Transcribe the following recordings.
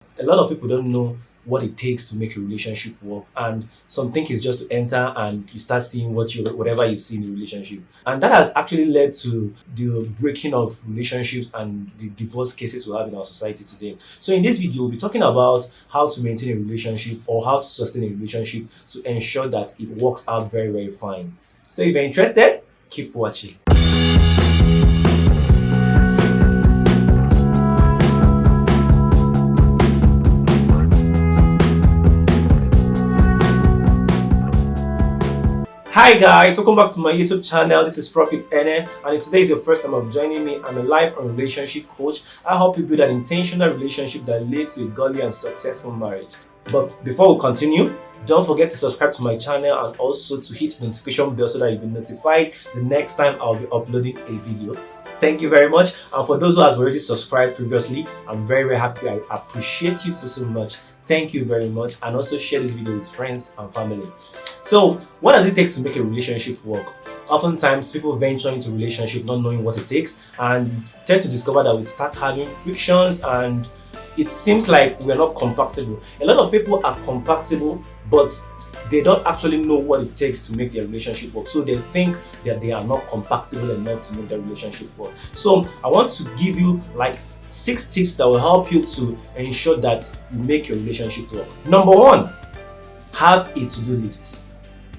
A lot of people don't know what it takes to make a relationship work, and some think it's just to enter and you start seeing whatever you see in a relationship, and that has actually led to the breaking of relationships and the divorce cases we have in our society today. So in this video, we'll be talking about how to maintain a relationship or how to sustain a relationship to ensure that it works out very fine. So if you're interested, keep watching. Hi guys, welcome back to my YouTube channel. This is Prophet Eneh, and if today is your first time of joining me, I'm a life and relationship coach. I help you build an intentional relationship that leads to a godly and successful marriage. But before we continue, don't forget to subscribe to my channel and also to hit the notification bell so that you'll be notified the next time I'll be uploading a video. Thank you very much. And for those who have already subscribed previously, I'm very happy. I appreciate you so much. Thank you very much. And also share this video with friends and family. So what does it take to make a relationship work? Oftentimes people venture into relationship not knowing what it takes, and you tend to discover that we start having frictions and it seems like we're not compatible. A lot of people are compatible, but they don't actually know what it takes to make their relationship work. So they think that they are not compatible enough to make their relationship work. So I want to give you like 6 tips that will help you to ensure that you make your relationship work. Number 1, have a to-do list.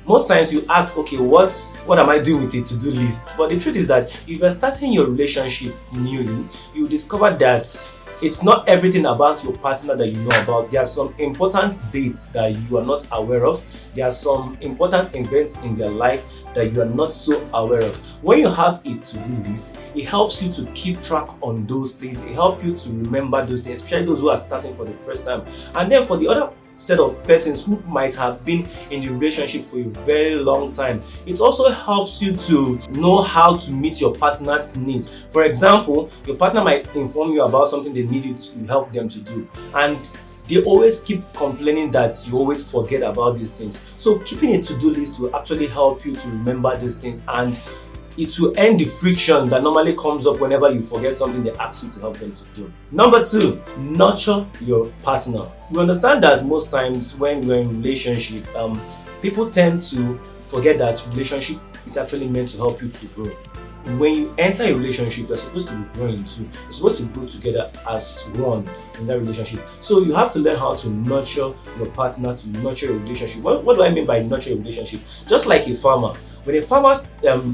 Most times you ask, okay, what am I doing with a to-do list? But the truth is that if you're starting your relationship newly, you discover that it's not everything about your partner that you know about. There are some important dates that you are not aware of. There are some important events in their life that you are not so aware of. When you have a to-do list, it helps you to keep track on those things. It helps you to remember those things, especially those who are starting for the first time. And then for the other set of persons who might have been in the relationship for a very long time, it also helps you to know how to meet your partner's needs. For example, your partner might inform you about something they need you to help them to do, and they always keep complaining that you always forget about these things. So keeping a to-do list will actually help you to remember these things, and it will end the friction that normally comes up whenever you forget something they ask you to help them to do. Number 2, nurture your partner. We understand that most times when we're in relationship, people tend to forget that relationship is actually meant to help you to grow. When you enter a relationship, you're supposed to be growing too. You're supposed to grow together as one in that relationship. So you have to learn how to nurture your partner, to nurture a relationship. What do I mean by nurture a relationship? Just like a farmer. When a farmer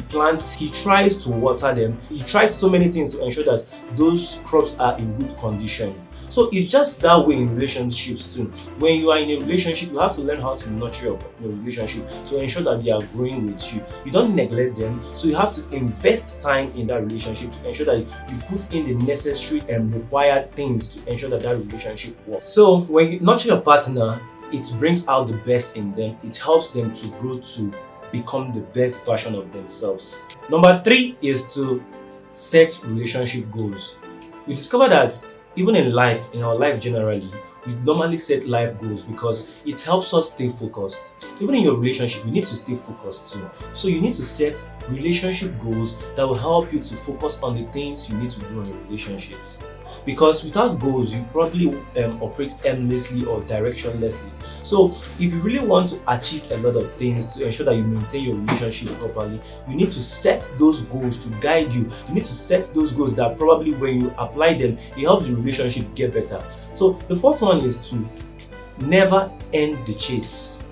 plants, he tries to water them. He tries so many things to ensure that those crops are in good condition. So it's just that way in relationships too. When you are in a relationship, you have to learn how to nurture your relationship to ensure that they are growing with you. You don't neglect them, so you have to invest time in that relationship to ensure that you put in the necessary and required things to ensure that that relationship works. So when you nurture your partner, it brings out the best in them. It helps them to grow to become the best version of themselves. Number 3 is to set relationship goals. We discover that even in life, in our life generally, we normally set life goals because it helps us stay focused. Even in your relationship, you need to stay focused too. So you need to set relationship goals that will help you to focus on the things you need to do in your relationships. Because without goals, you probably operate aimlessly or directionlessly. So if you really want to achieve a lot of things to ensure that you maintain your relationship properly, you need to set those goals to guide you. You need to set those goals that probably when you apply them, it helps the relationship get better. So the 4th one is to never end the chase.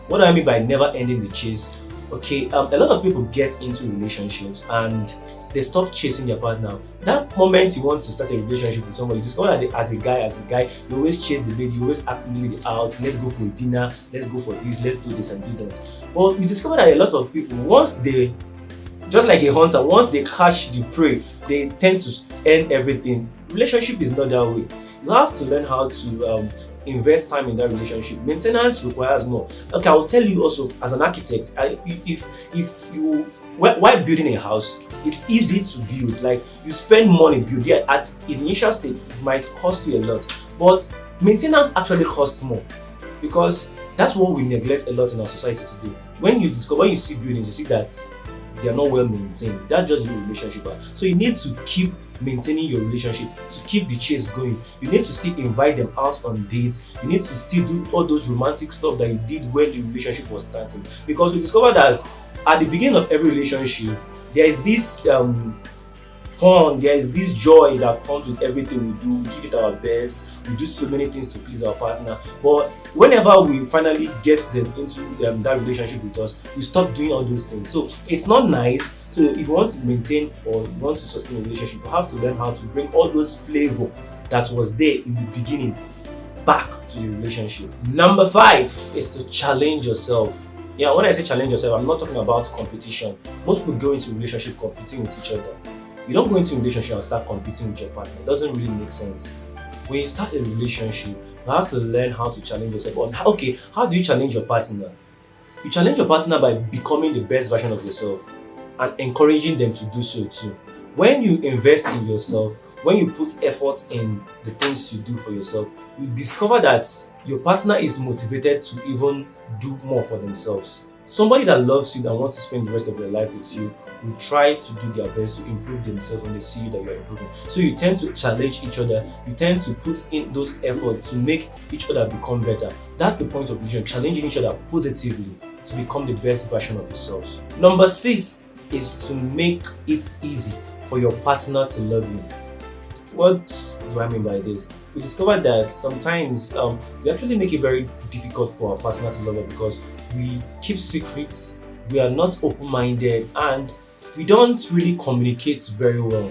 What do I mean by never ending the chase? Okay, a lot of people get into relationships and they stop chasing their partner. That moment you want to start a relationship with somebody, you discover that as a guy, you always chase the lady, you always ask the lady out, let's go for a dinner, let's go for this, let's do this and do that. But you discover that a lot of people, once they, just like a hunter, once they catch the prey, they tend to end everything. Relationship is not that way. You have to learn how to invest time in that relationship. Maintenance requires more. Okay, I'll tell you also as an architect, if you while building a house, it's easy to build. Like you spend money building at the initial stage, it might cost you a lot, but maintenance actually costs more because that's what we neglect a lot in our society today. When you see buildings, you see that they are not well maintained. That's just the relationship. So you need to keep maintaining your relationship, to keep the chase going. You need to still invite them out on dates. You need to still do all those romantic stuff that you did when the relationship was starting. Because we discovered that at the beginning of every relationship, there is this fun, there is this joy that comes with everything we do. We give it our best, we do so many things to please our partner. But whenever we finally get them into that relationship with us, we stop doing all those things. So it's not nice. So if you want to maintain or you want to sustain a relationship, you have to learn how to bring all those flavor that was there in the beginning back to the relationship. Number 5 is to challenge yourself. Yeah, when I say challenge yourself, I'm not talking about competition. Most people go into a relationship competing with each other. You don't go into a relationship and start competing with your partner. It doesn't really make sense. When you start a relationship, you have to learn how to challenge yourself. Okay, how do you challenge your partner? You challenge your partner by becoming the best version of yourself and encouraging them to do so too. When you invest in yourself, when you put effort in the things you do for yourself, you discover that your partner is motivated to even do more for themselves. Somebody that loves you, that wants to spend the rest of their life with you, will try to do their best to improve themselves when they see you that you're improving. So you tend to challenge each other, you tend to put in those efforts to make each other become better. That's the point of vision, challenging each other positively to become the best version of yourselves. Number 6 is to make it easy for your partner to love you. What do I mean by this? We discovered that sometimes we actually make it very difficult for our partner to love us because we keep secrets, we are not open-minded, and we don't really communicate very well.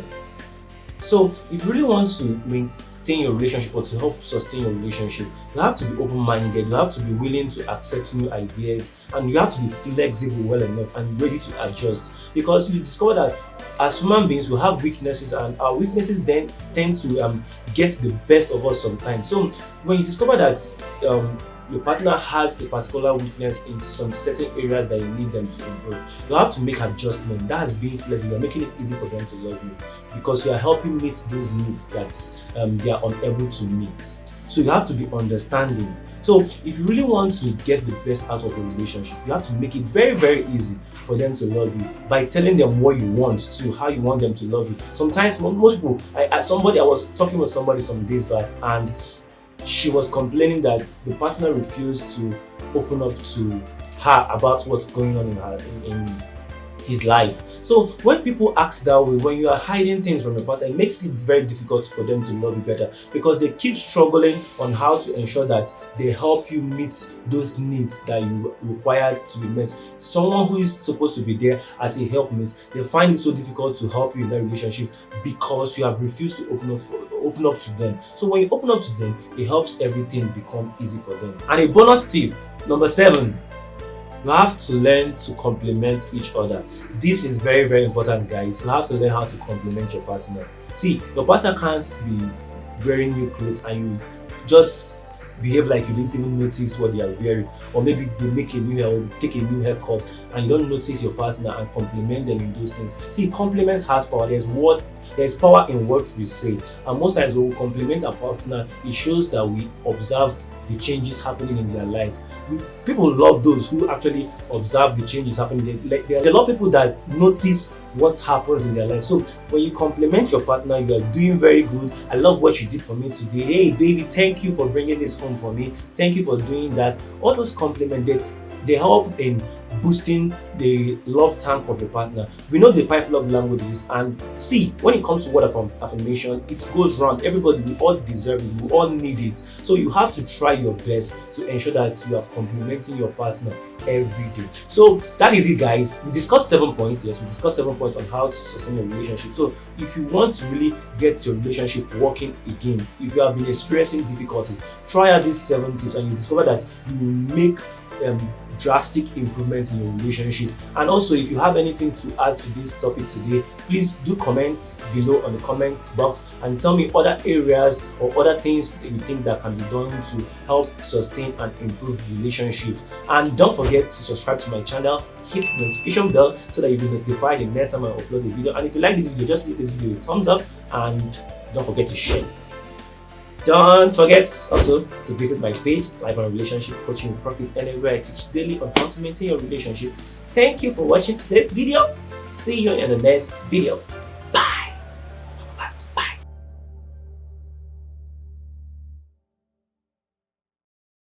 So if you really want to maintain your relationship or to help sustain your relationship, you have to be open-minded, you have to be willing to accept new ideas, and you have to be flexible well enough and ready to adjust, because you discover that as human beings we have weaknesses, and our weaknesses then tend to get the best of us sometimes. So when you discover that your partner has a particular weakness in some certain areas that you need them to improve, you have to make adjustment. That is being flexible. You're making it easy for them to love you because you are helping meet those needs that they are unable to meet. So you have to be understanding. So if you really want to get the best out of a relationship, you have to make it very, very easy for them to love you by telling them what you want to, how you want them to love you. Sometimes most people, I was talking with somebody some days back, and she was complaining that the partner refused to open up to her about what's going on in his life. So when people act that way, when you are hiding things from your partner, it makes it very difficult for them to love you better, because they keep struggling on how to ensure that they help you meet those needs that you require to be met. Someone who is supposed to be there as a helpmate, they find it so difficult to help you in that relationship because you have refused to open up to them. So when you open up to them, it helps everything become easy for them. And a bonus tip, number 7, you have to learn to compliment each other. This is very, very important, guys. You have to learn how to compliment your partner. See, your partner can't be wearing new clothes and you just behave like you didn't even notice what they are wearing, or maybe they make a new hair or take a new haircut and you don't notice your partner and compliment them in those things. See, compliments has power. There's power in what we say, and most times when we compliment our partner, it shows that we observe the changes happening in their life. People love those who actually observe the changes happening. They love people that notice what happens in their life. So when you compliment your partner, you are doing very good. I love what you did for me today. Hey baby, thank you for bringing this home for me. Thank you for doing that. All those compliments, they help in boosting the love tank of your partner. We know the 5 love languages, and see, when it comes to word of affirmation, it goes round. Everybody, we all deserve it, we all need it. So you have to try your best to ensure that you are complimenting your partner every day. So that is it, guys. We discussed 7 points. Yes, we discussed 7 points on how to sustain a relationship. So if you want to really get your relationship working again, if you have been experiencing difficulties, try out these 7 tips and you discover that you will make drastic improvements in your relationship. And also, if you have anything to add to this topic today, please do comment below on the comments box and tell me other areas or other things that you think that can be done to help sustain and improve relationships. And don't forget to subscribe to my channel, hit the notification bell so that you'll be notified the next time I upload a video. And if you like this video, just leave this video a thumbs up and don't forget to share. Don't forget also to visit my page, Life and Relationship Coaching with Prophet Eneh, where I teach daily on how to maintain your relationship. Thank you for watching today's video. See you in the next video.